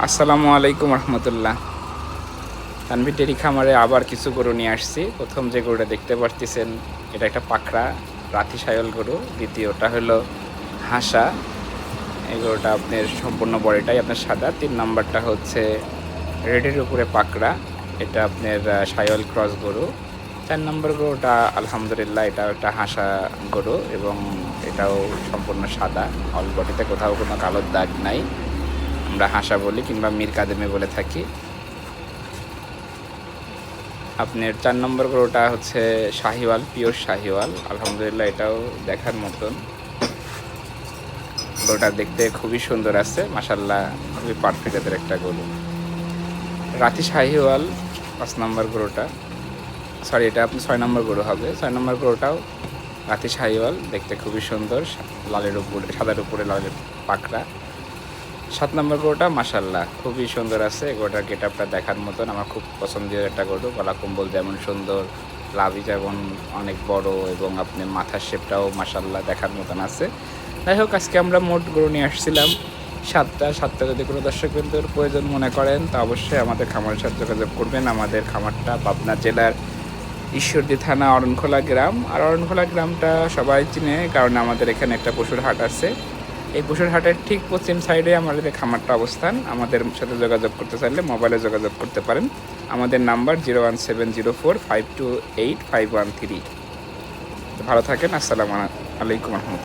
আসসালামু আলাইকুম রহমতুল্লাহ। তানভীর ডেরি খামারে আবার কিছু গরু নিয়ে আসছি। প্রথম যে গরুটা দেখতে পারতেছেন এটা একটা পাকড়া রাতি সায়ল গরু। দ্বিতীয়টা হলো হাসা। এই গরুটা আপনার সম্পূর্ণ বডিটাই আপনার সাদা। 3 নাম্বারটা হচ্ছে রেডের উপরে পাকড়া, এটা আপনার সায়ল ক্রস গরু। 4 নম্বর গরুটা আলহামদুলিল্লাহ এটাও একটা হাসা গরু এবং এটাও সম্পূর্ণ সাদা। অল বডিতে কোথাও কোনো কালো দাগ নাই। আমরা হাসা বলি কিংবা মীর কাদেমে বলে থাকি। আপনার 4 নম্বর গরুটা হচ্ছে শাহিওয়াল, পিওর শাহিওয়াল। আলহামদুলিল্লাহ এটাও দেখার মতন। গরুটা দেখতে খুবই সুন্দর আছে, মাশাআল্লাহ খুবই পারফেক্ট এদের একটা গরু। রাতি শাহিওয়াল 5 নম্বর গরুটা, সরি এটা আপনি 6 নম্বর গরু হবে। 6 নম্বর গরুটাও রাতি শাহিওয়াল, দেখতে খুবই সুন্দর, লালের উপরে সাদার উপরে লালের পাকড়া। 7 নম্বর গরুটা মাশাআল্লাহ খুবই সুন্দর আছে। গরুটার গেটআপটা দেখার মতন, আমার খুব পছন্দের একটা গরু। গলা কম্বল যেমন সুন্দর, লাভি যেমন অনেক বড় এবং আপনি মাথার শেপটাও মাশাআল্লাহ দেখার মতন আছে। যাই হোক, আজকে আমরা মোট গরু নিয়ে আসছিলাম 7টা। যদি কোনো দর্শকবৃন্দর প্রয়োজন মনে করেন তা অবশ্যই আমাদের খামারের সাথে যোগাযোগ করবেন। আমাদের খামারটা পাবনা জেলার ঈশ্বরদী থানা অরণখোলা গ্রাম। আর অরণখোলা গ্রামটা সবাই চিনে, কারণ আমাদের এখানে একটা পশুর হাট আছে। এই পশুর হাটের ঠিক পশ্চিম সাইডে আমাদের এই খামারটা অবস্থান। আমাদের সাথে যোগাযোগ করতে চাইলে মোবাইলে যোগাযোগ করতে পারেন। আমাদের নাম্বার 01704528513। ভালো থাকেন। আসসালামু আলাইকুম রহমতুল্লাহ।